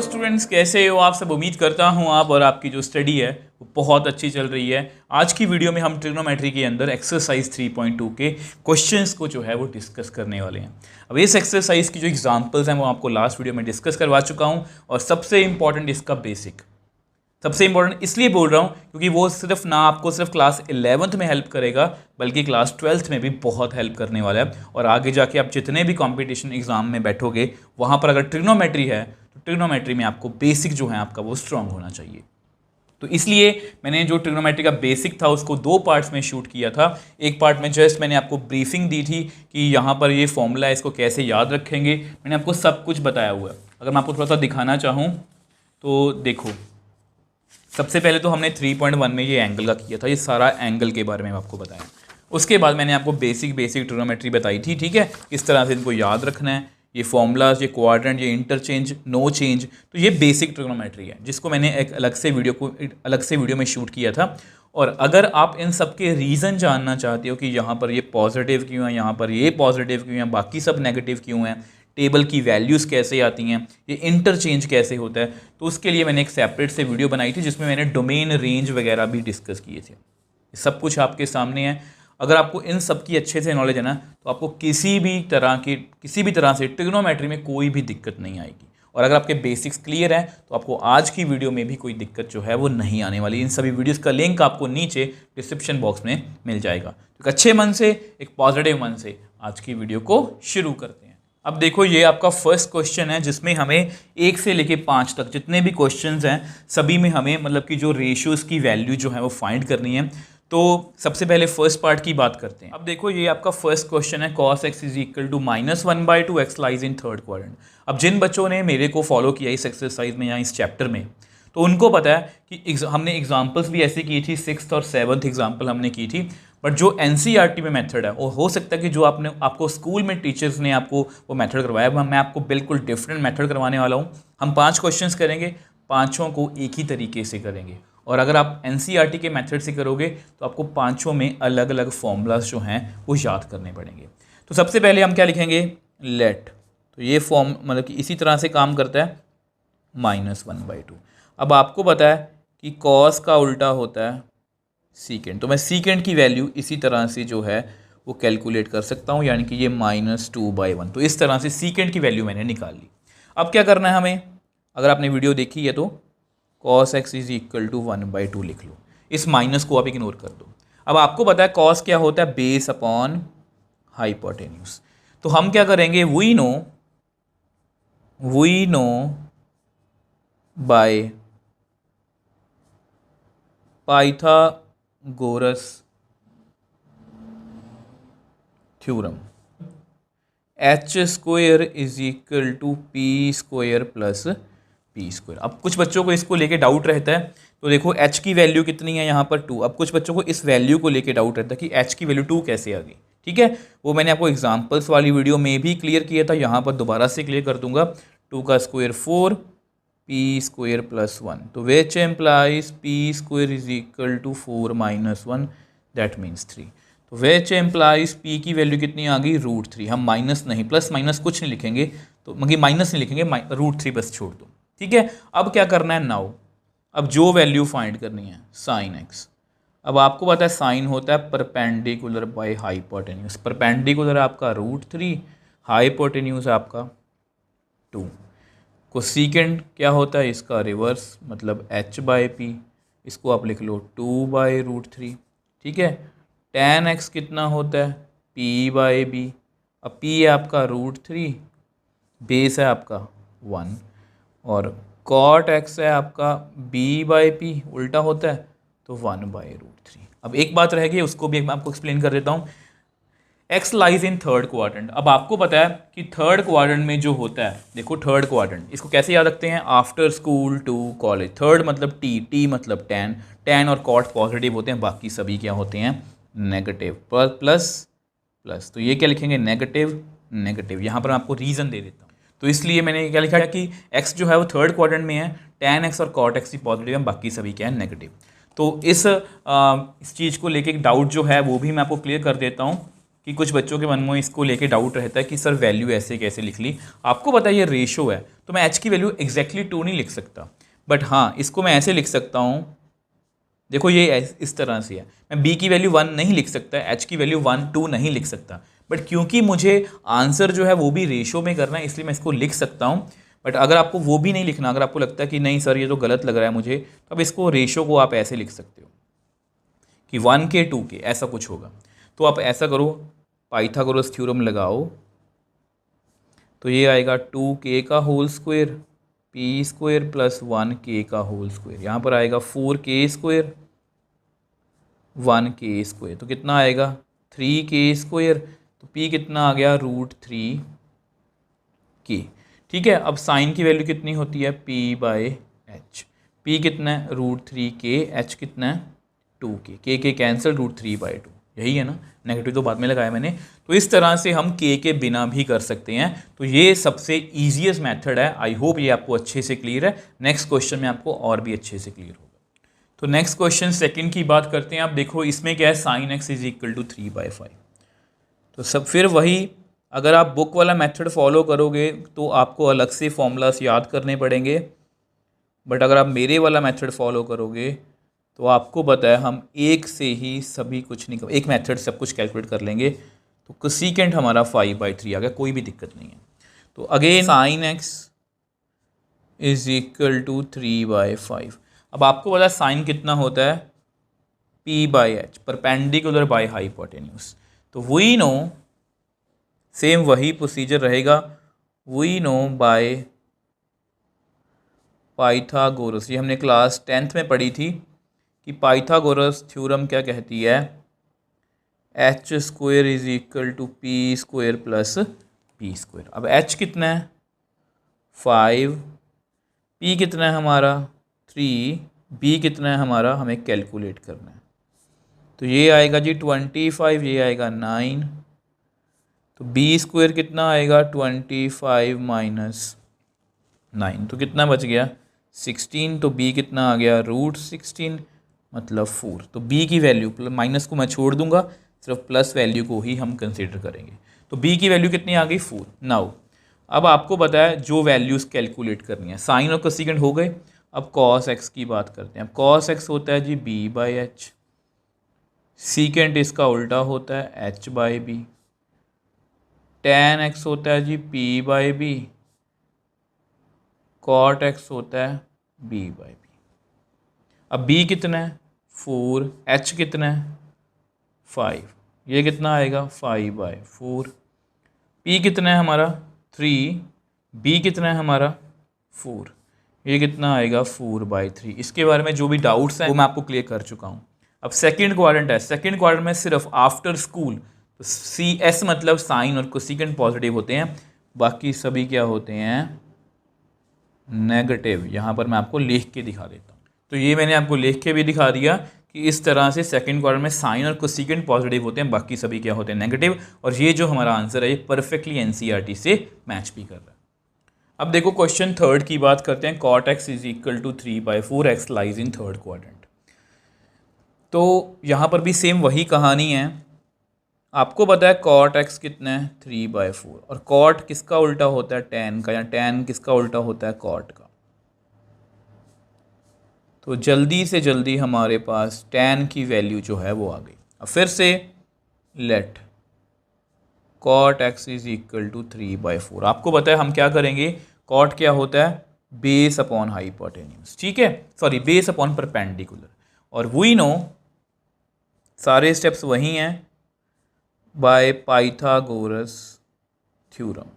Students, कैसे हो आप सब। उम्मीद करता हूँ आप और आपकी जो स्टडी है वो बहुत अच्छी चल रही है। आज की वीडियो में हम ट्रिग्नोमेट्री के अंदर एक्सरसाइज 3.2 के क्वेश्चंस को जो है वो डिस्कस करने वाले हैं। अब इस एक्सरसाइज की जो एग्जांपल्स हैं वो आपको लास्ट वीडियो में डिस्कस करवा चुका हूँ और सबसे इंपॉर्टेंट इसका बेसिक, सबसे इंपॉर्टेंट इसलिए बोल रहा हूँ क्योंकि वो सिर्फ ना आपको सिर्फ क्लास 11th में हेल्प करेगा बल्कि क्लास 12th में भी बहुत हेल्प करने वाला है। और आगे जाके आप जितने भी कंपटीशन एग्जाम में बैठोगे वहाँ पर अगर ट्रिग्नोमेट्री है तो ट्रिग्नोमेट्री में आपको बेसिक जो है आपका वो स्ट्रांग होना चाहिए। तो इसलिए मैंने जो ट्रिग्नोमेट्री का बेसिक था उसको दो पार्ट्स में शूट किया था। एक पार्ट में जस्ट मैंने आपको ब्रीफिंग दी थी कि यहाँ पर ये फॉर्मूला है, इसको कैसे याद रखेंगे, मैंने आपको सब कुछ बताया हुआ है। अगर मैं आपको थोड़ा सा दिखाना चाहूँ तो देखो, सबसे पहले तो हमने 3.1 में ये एंगल का किया था, ये सारा एंगल के बारे में आपको बताया। उसके बाद मैंने आपको बेसिक ट्रिग्नोमेट्री बताई थी, ठीक है, किस तरह से इनको याद रखना है, ये फॉर्मूलाज, ये क्वाड्रेंट, ये इंटरचेंज, नो चेंज। तो ये बेसिक ट्रिग्नोमेट्री है जिसको मैंने एक अलग से वीडियो में शूट किया था। और अगर आप इन सब के रीज़न जानना चाहते हो कि यहाँ पर ये पॉजिटिव क्यों है, यहाँ पर ये पॉजिटिव क्यों है, बाकी सब नेगेटिव क्यों हैं, टेबल की वैल्यूज़ कैसे आती हैं, ये इंटरचेंज कैसे होता है, तो उसके लिए मैंने एक सेपरेट से वीडियो बनाई थी जिसमें मैंने डोमेन रेंज वगैरह भी डिस्कस किए थे। सब कुछ आपके सामने है। अगर आपको इन सब की अच्छे से नॉलेज है ना तो आपको किसी भी तरह से ट्रिग्नोमेट्री में कोई भी दिक्कत नहीं आएगी। और अगर आपके बेसिक्स क्लियर हैं तो आपको आज की वीडियो में भी कोई दिक्कत जो है वो नहीं आने वाली। इन सभी वीडियोस का लिंक आपको नीचे डिस्क्रिप्शन बॉक्स में मिल जाएगा। तो एक अच्छे मन से, एक पॉजिटिव मन से आज की वीडियो को शुरू करते हैं। अब देखो, ये आपका फर्स्ट क्वेश्चन है जिसमें हमें 1 से लेके 5 तक जितने भी क्वेश्चंस हैं सभी में हमें मतलब कि जो रेशियोज़ की वैल्यू जो है वो फाइंड करनी है। तो सबसे पहले फर्स्ट पार्ट की बात करते हैं। अब देखो, ये आपका फर्स्ट क्वेश्चन है, cos x is equal to -1/2 x lies in third quadrant. अब जिन बच्चों ने मेरे को फॉलो किया इस एक्सरसाइज में या इस चैप्टर में तो उनको पता है कि हमने एग्जाम्पल्स भी ऐसी की थी, 6th और 7th एग्जाम्पल हमने की थी। बट जो NCERT में मेथड है वो हो सकता है कि जो आपको स्कूल में टीचर्स ने आपको वो मेथड करवाया, मैं आपको बिल्कुल डिफरेंट मेथड करवाने वाला हूँ। हम 5 क्वेश्चंस करेंगे, पाँचों को एक ही तरीके से करेंगे। और अगर आप NCERT के मेथड से करोगे तो आपको पाँचों में अलग अलग फॉर्मूलाज जो हैं वो याद करने पड़ेंगे। तो सबसे पहले हम क्या लिखेंगे, लेट। तो ये फॉर्म मतलब कि इसी तरह से काम करता है, -1/2। अब आपको पता है कि कॉस का उल्टा होता है सीकेंड, तो मैं सीकेंड की वैल्यू इसी तरह से जो है वो कैलकुलेट कर सकता हूँ, यानी कि ये -2/1। तो इस तरह से सीकेंड की वैल्यू मैंने निकाल ली। अब क्या करना है हमें, अगर आपने वीडियो देखी है तो cos x is equal to 1/2 लिख लो, इस माइनस को आप इग्नोर कर दो। अब आपको पता है cos क्या होता है, बेस अपॉन हाइपोटेन्यूज। तो हम क्या करेंगे, we know by Pythagoras theorem h² is equal to p² plus p²। अब कुछ बच्चों को इसको लेके डाउट रहता है, तो देखो h की वैल्यू कितनी है यहाँ पर 2। अब कुछ बच्चों को इस वैल्यू को लेके डाउट रहता है कि h की वैल्यू 2 कैसे आ गई, ठीक है। वो मैंने आपको एग्जांपल्स वाली वीडियो में भी क्लियर किया था, यहाँ पर दोबारा से क्लियर कर दूंगा। 2 का स्क्वायर 4, p² प्लस 1, तो which implies p² is equal to 4 - 1, that means 3। तो विच एम्प्लाइज p की वैल्यू कितनी आ गई, √3। हम माइनस नहीं, प्लस माइनस कुछ नहीं लिखेंगे, तो मतलब माइनस नहीं लिखेंगे, √3 बस छोड़ दो, ठीक है। अब क्या करना है, नाउ अब जो वैल्यू फाइंड करनी है साइन x। अब आपको पता है साइन होता है परपेंडिकुलर बाय हाइपोटेन्यूज। परपेंडिकुलर आपका √3, हाइपोटेन्यूज आपका 2। कोसेकेंड क्या होता है, इसका रिवर्स मतलब h/p, इसको आप लिख लो 2/√3, ठीक है। tan x कितना होता है, p/b। अब p है आपका √3, बेस है आपका 1, और cot x है आपका b/p, उल्टा होता है तो 1/√3। अब एक बात रह गई, उसको भी मैं आपको एक्सप्लेन कर देता हूँ। x lies in third quadrant. अब आपको पता है कि थर्ड क्वाड्रेंट में जो होता है, देखो थर्ड क्वाड्रेंट, इसको कैसे याद रखते हैं, after school to college. Third मतलब t मतलब tan और cot पॉजिटिव होते हैं, बाकी सभी क्या होते हैं, नेगेटिव। प्लस, तो ये क्या लिखेंगे, नेगेटिव। यहाँ पर मैं आपको रीज़न दे देता हूँ। तो इसलिए मैंने क्या लिखा है कि x जो है वो थर्ड क्वाड्रेंट में है, tan x और cot x ही पॉजिटिव है, बाकी सभी क्या है, नेगेटिव। तो इस चीज़ को लेके एक डाउट जो है वो भी मैं आपको क्लियर कर देता हूँ। कि कुछ बच्चों के मन में इसको लेके डाउट रहता है कि सर वैल्यू ऐसे कैसे लिख ली। आपको पता है ये रेशो है, तो मैं एच की वैल्यू एग्जैक्टली 2 नहीं लिख सकता, बट हाँ इसको मैं ऐसे लिख सकता हूँ, देखो ये इस तरह से है। मैं b की वैल्यू 1 नहीं लिख सकता, h की वैल्यू 1 2 नहीं लिख सकता, बट क्योंकि मुझे आंसर जो है वो भी रेशो में करना है इसलिए मैं इसको लिख सकता हूँ। बट अगर आपको वो भी नहीं लिखना, अगर आपको लगता है कि नहीं सर ये तो गलत लग रहा है मुझे, तो अब इसको रेशो को आप ऐसे लिख सकते हो कि 1 के 2 के ऐसा कुछ होगा। तो आप ऐसा करो, पाइथागोरस थ्योरम लगाओ, तो ये आएगा 2k का whole square P square plus 1k का होल स्क्वायर, यहाँ पर आएगा 4k स्क्वायर 1k स्क्वायर, तो कितना आएगा 3k स्क्वायर, तो p कितना आ गया √3k। ठीक है, अब साइन की वैल्यू कितनी होती है p/h, p कितना है √3k, h कितना है 2k, k कैंसिल √3/2, यही है ना, नेगेटिव तो बाद में लगाया मैंने। तो इस तरह से हम k के बिना भी कर सकते हैं। तो ये सबसे ईजीएस्ट मेथड है। आई होप ये आपको अच्छे से क्लियर है। नेक्स्ट क्वेश्चन में आपको और भी अच्छे से क्लियर होगा। तो नेक्स्ट क्वेश्चन सेकंड की बात करते हैं। आप देखो इसमें क्या है, sine x is equal to 3/5। तो सब फिर वही, अगर आप बुक वाला मेथड फॉलो करोगे तो आपको अलग से फॉर्मूलास याद करने पड़ेंगे, बट अगर आप मेरे वाला मेथड फॉलो करोगे तो आपको पता है हम एक से ही सभी कुछ नहीं, एक मेथड सब कुछ कैलकुलेट कर लेंगे। तो कोसेकेंट हमारा 5/3 आ गया, कोई भी दिक्कत नहीं है। तो again sine x is equal to 3/5। अब आपको पता है साइन कितना होता है p/h, परपेंडिकुलर बाय हाइपोटेन्यूज। तो वी नो, सेम वही प्रोसीजर रहेगा, वी नो बाय पाइथागोरस, ये हमने क्लास 10th में पढ़ी थी कि पाइथागोरस थ्योरम क्या कहती है, H square is equal to P square plus P square. अब h कितना है 5, p कितना है हमारा 3, b कितना है हमारा, हमें कैलकुलेट करना है। तो ये आएगा जी 25, ये आएगा 9, तो b स्क्वायर कितना आएगा 25 माइनस 9, तो कितना बच गया 16, तो b कितना आ गया √16 मतलब 4। तो b की वैल्यू, माइनस को मैं छोड़ दूंगा, सिर्फ प्लस वैल्यू को ही हम कंसीडर करेंगे। तो b की वैल्यू कितनी आ गई 4। नाउ अब आपको पता है जो वैल्यूज़ कैलकुलेट करनी है, साइन और कोसेकेंट हो गए। अब cos x की बात करते हैं। अब cos x होता है जी b/h, सीकेंट इसका उल्टा होता है h/b, tan x होता है जी p/b, cot x होता है b/b। अब b कितना है 4, h कितना है 5, ये कितना आएगा 5/4, p कितना है हमारा 3, b कितना है हमारा 4, ये कितना आएगा 4/3। इसके बारे में जो भी डाउट्स हैं वो मैं आपको क्लियर कर चुका हूँ। अब सेकंड क्वाड्रेंट है, सेकंड क्वाड्रेंट में सिर्फ आफ्टर स्कूल तो CS मतलब साइन और कोसेकेंट पॉजिटिव होते हैं, बाकी सभी क्या होते हैं नेगेटिव। यहाँ पर मैं आपको लिख के दिखा देता हूँ। तो ये मैंने आपको लिख के भी दिखा दिया कि इस तरह से सेकंड क्वाड्रेंट में साइन और कोसेकेंट पॉजिटिव होते हैं, बाकी सभी क्या होते हैं नेगेटिव। और ये जो हमारा आंसर है ये परफेक्टली NCERT से मैच भी कर रहा है। अब देखो क्वेश्चन थर्ड की बात करते हैं। cot x is equal to 3/4, x lies in third quadrant. तो यहाँ पर भी सेम वही कहानी है। आपको पता है cot x कितना है 3/4, और cot किसका उल्टा होता है tan का, या tan किसका उल्टा होता है cot का। तो जल्दी से जल्दी हमारे पास tan की वैल्यू जो है वो आ गई। अब फिर से let cot x is equal to 3/4। आपको पता है हम क्या करेंगे, cot क्या होता है बेस अपॉन हाइपोटेन्यूज, ठीक है, सॉरी बेस अपॉन परपेंडिकुलर। और वी नो सारे स्टेप्स वही हैं बाय पाइथागोरस थ्योरम।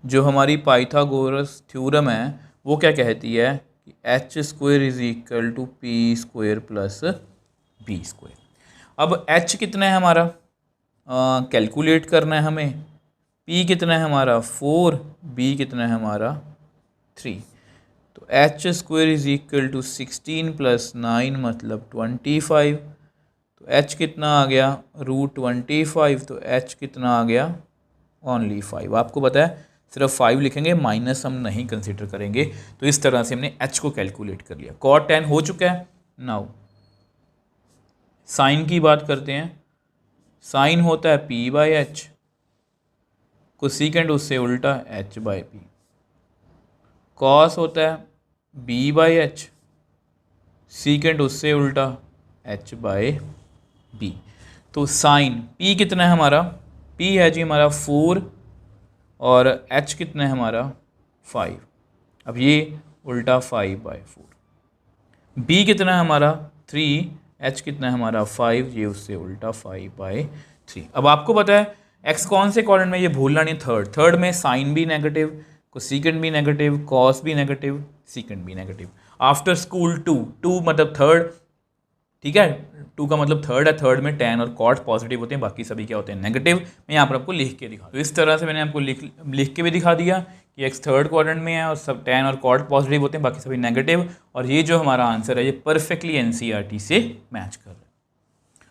जो हमारी पाइथागोरस थ्योरम है वो क्या कहती है कि h square is equal to P square plus B square. अब h कितना है हमारा कैलकुलेट करना है हमें, p कितना है हमारा 4, b कितना है हमारा 3। तो h square is equal to 16 plus 9 मतलब 25। तो h कितना आ गया √25, तो h कितना आ गया ओनली 5। आपको पता है सिर्फ 5 लिखेंगे, माइनस हम नहीं कंसिडर करेंगे। तो इस तरह से हमने h को कैलकुलेट कर लिया। cot tan हो चुका है। नाउ साइन की बात करते हैं, साइन होता है p बाई एच, कोसेकेंट उससे उल्टा h बाई पी। कॉस होता है b बाई एच, सीकेंट उससे उल्टा h बाई b। तो साइन p कितना है हमारा, p है जी हमारा 4 और h कितना है हमारा 5। अब ये उल्टा 5 बाई 4। b कितना है हमारा 3, h कितना है हमारा 5, ये उससे उल्टा 5 बाई 3। अब आपको पता है x कौन से क्वाड्रेंट में, ये भूलना नहीं, थर्ड में साइन भी नेगेटिव, कोसेकेंट भी नेगेटिव, कॉस भी नेगेटिव, सीकेंट भी नेगेटिव। आफ्टर स्कूल टू मतलब थर्ड, ठीक है, 2 का मतलब थर्ड है, थर्ड में tan और cot पॉजिटिव होते हैं, बाकी सभी क्या होते हैं नेगेटिव। मैं यहाँ पर आपको लिख के दिखा, तो इस तरह से मैंने आपको लिख के भी दिखा दिया कि x थर्ड क्वाड्रेंट में है और सब tan और cot पॉजिटिव होते हैं, बाकी सभी नेगेटिव। और ये जो हमारा आंसर है ये परफेक्टली एनसीईआरटी से मैच कर रहा है।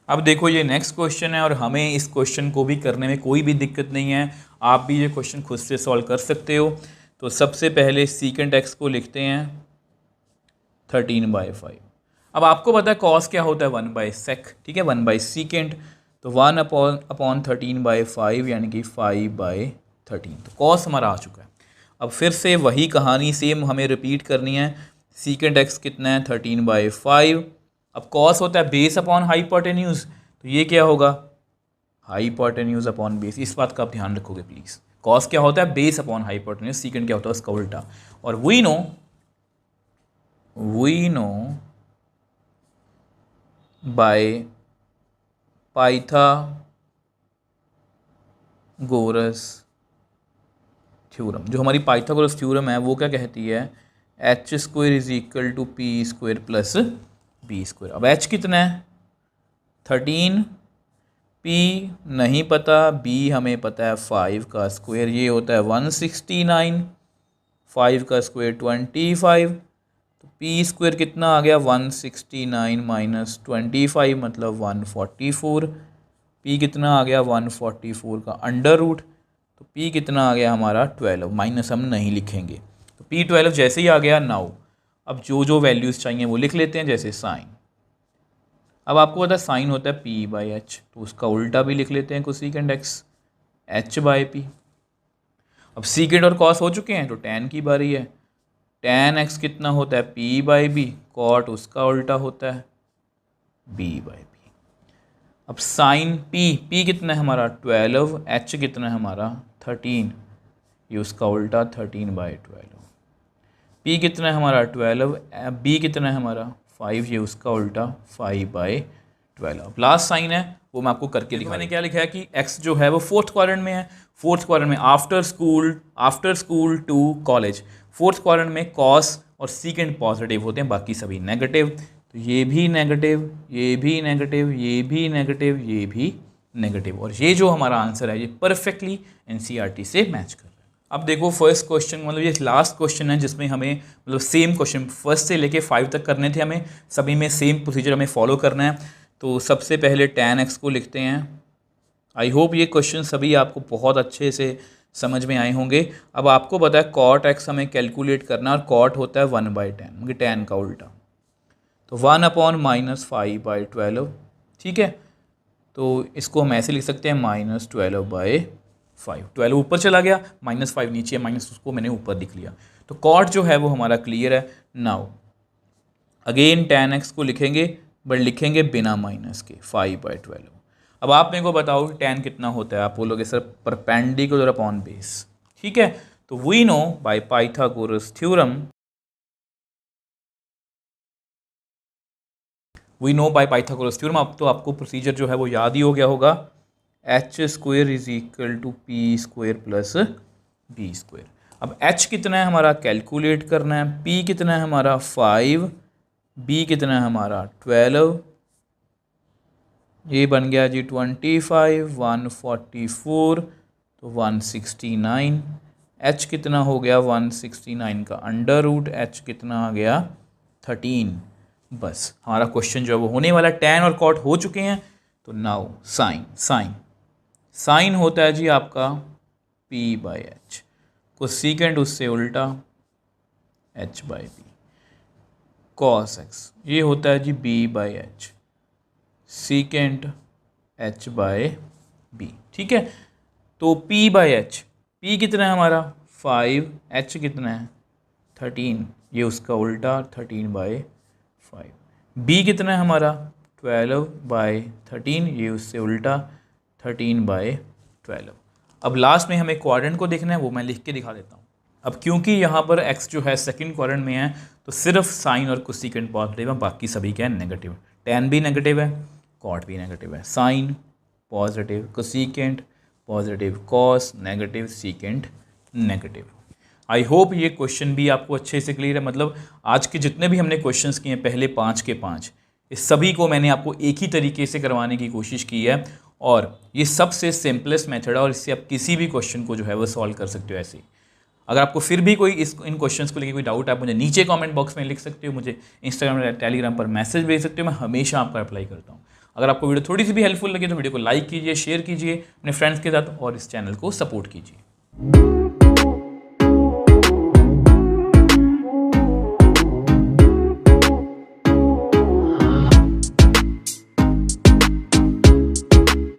अब देखो ये नेक्स्ट क्वेश्चन है और हमें इस क्वेश्चन को भी करने में कोई भी दिक्कत नहीं है, आप भी ये क्वेश्चन खुद से सॉल्व कर सकते हो। तो सबसे पहले सीकेंट x को लिखते हैं 13 बाई 5। अब आपको पता है कॉस क्या होता है 1 बाई सेक, ठीक है, 1 बाई सीकेंट, तो 1 अपॉन 13 बाई 5 यानी कि 5 बाई 13। तो कॉस हमारा आ चुका है। अब फिर से वही कहानी सेम हमें रिपीट करनी है। सीकेंट x कितना है 13 बाई 5। अब कॉस होता है बेस अपॉन हाइपोटेन्यूज, तो ये क्या होगा हाइपोटेन्यूज अपॉन बेस। इस बात का आप ध्यान रखोगे प्लीज़। कॉस क्या होता है बेस अपॉन हाइपोटेन्यूज, सीकेंट क्या होता है उसका उल्टा। और we know by Pythagoras theorem, जो हमारी पाइथागोरस थ्योरम है वो क्या कहती है, H square is equal to P square plus B square. अब एच कितना है 13, पी नहीं पता, बी हमें पता है 5 का स्क्वायर ये होता है 169, 5 का स्क्वायर 25, तो पी स्क्वायर कितना आ गया 169 माइनस 25 मतलब 144। पी कितना आ गया 144 का अंडर रूट, तो पी कितना आ गया हमारा 12, माइनस हम नहीं लिखेंगे, तो पी 12 जैसे ही आ गया। नाउ अब जो वैल्यूज़ चाहिए वो लिख लेते हैं, जैसे साइन। अब आपको पता है साइन होता है p बाई एच, तो उसका उल्टा भी लिख लेते हैं cosecant x h by P. अब सीकेंट और कॉस हो चुके हैं तो tan की बारी है। tan x कितना होता है p बाई बी, कॉट उसका उल्टा होता है b बाई पी। अब साइन p कितना है हमारा 12, h कितना है हमारा 13, ये उसका उल्टा 13 बाई 12। p कितना है हमारा 12, b कितना है हमारा 5, ये उसका उल्टा 5 बाई 12। लास्ट साइन है वो मैं आपको करके दिखा। मैंने क्या लिखा है कि x जो है वो फोर्थ क्वाड्रेंट में है, फोर्थ क्वाड्रेंट में after school to college. Fourth quadrant में कॉस और सीकेंट पॉजिटिव होते हैं, बाकी सभी नेगेटिव। तो ये भी नेगेटिव, ये भी नेगेटिव, ये भी नेगेटिव, ये भी नेगेटिव, और ये जो हमारा आंसर है ये परफेक्टली एनसीईआरटी से मैच कर रहा है। अब देखो फर्स्ट क्वेश्चन मतलब ये लास्ट क्वेश्चन है जिसमें हमें मतलब सेम क्वेश्चन फर्स्ट से लेके 5 तक करने थे, हमें सभी में सेम प्रोसीजर हमें फॉलो करना है। तो सबसे पहले tan x को लिखते हैं। आई होप ये क्वेश्चन सभी आपको बहुत अच्छे से समझ में आए होंगे। अब आपको पता है cot x हमें कैलकुलेट करना, और cot होता है 1 बाई 10, मतलब tan का उल्टा, तो 1 अपॉन माइनस 5 बाई 12, ठीक है। तो इसको हम ऐसे लिख सकते हैं माइनस 12 बाई 5। 12 ऊपर चला गया, माइनस 5 नीचे, माइनस उसको मैंने ऊपर लिख लिया। तो कॉट जो है वो हमारा क्लियर है। नाउ अगेन tan x को लिखेंगे, बट लिखेंगे बिना माइनस के 5 बाई 12। अब आप मेरे को बताओ tan कितना होता है, आप बोलोगे सर परपेंडिकुलर अपॉन बेस, ठीक है। तो we know by Pythagoras theorem, अब तो आपको प्रोसीजर जो है वो याद ही हो गया होगा, H square is equal to P square plus B square. अब h कितना है हमारा कैलकुलेट करना है, p कितना है हमारा 5, b कितना है हमारा 12, ये बन गया जी 25, 144, तो 169। h कितना हो गया 169 का अंडर रूट, h कितना आ गया 13। बस हमारा क्वेश्चन जो है वो होने वाला, tan और cot हो चुके हैं। तो नाउ साइन होता है जी आपका p बाई एच, कोसेकेंट उससे उल्टा h by P. Cos x ये होता है जी b by H, secant h by b, ठीक है। तो p बाय h, p कितना है हमारा 5, h कितना है 13, ये उसका उल्टा 13 बाय 5, b कितना है हमारा 12 बाय 13, ये उससे उल्टा 13 बाय 12। अब लास्ट में हमें क्वाड्रेंट को देखना है, वो मैं लिख के दिखा देता हूँ। अब क्योंकि यहाँ पर x जो है सेकंड क्वाड्रेंट में है तो सिर्फ साइन और कोसेकेंट पॉजिटिव है, बाकी सभी क्या है नेगेटिव। tan भी नेगेटिव है, cot भी नेगेटिव है, sine positive, cosecant positive, cos negative, secant negative. I hope ये क्वेश्चन भी आपको अच्छे से क्लियर है। मतलब आज के जितने भी हमने क्वेश्चंस किए हैं पहले 5 के 5, इस सभी को मैंने आपको एक ही तरीके से करवाने की कोशिश की है और ये सबसे सिंपलेस्ट मेथड है और इससे आप किसी भी क्वेश्चन को जो है वो सॉल्व कर सकते हो ऐसे ही। अगर आपको फिर भी कोई इन क्वेश्चंस को लेकर कोई डाउट है आप मुझे नीचे कमेंट बॉक्स में लिख सकते हो, मुझे इंस्टाग्राम या टेलीग्राम पर मैसेज भेज सकते हो, मैं हमेशा आपका रिप्लाई करता हूँ। अगर आपको वीडियो थोड़ी सी भी हेल्पफुल लगे तो वीडियो को लाइक कीजिए, शेयर कीजिए अपने फ्रेंड्स के साथ और इस चैनल को सपोर्ट कीजिए।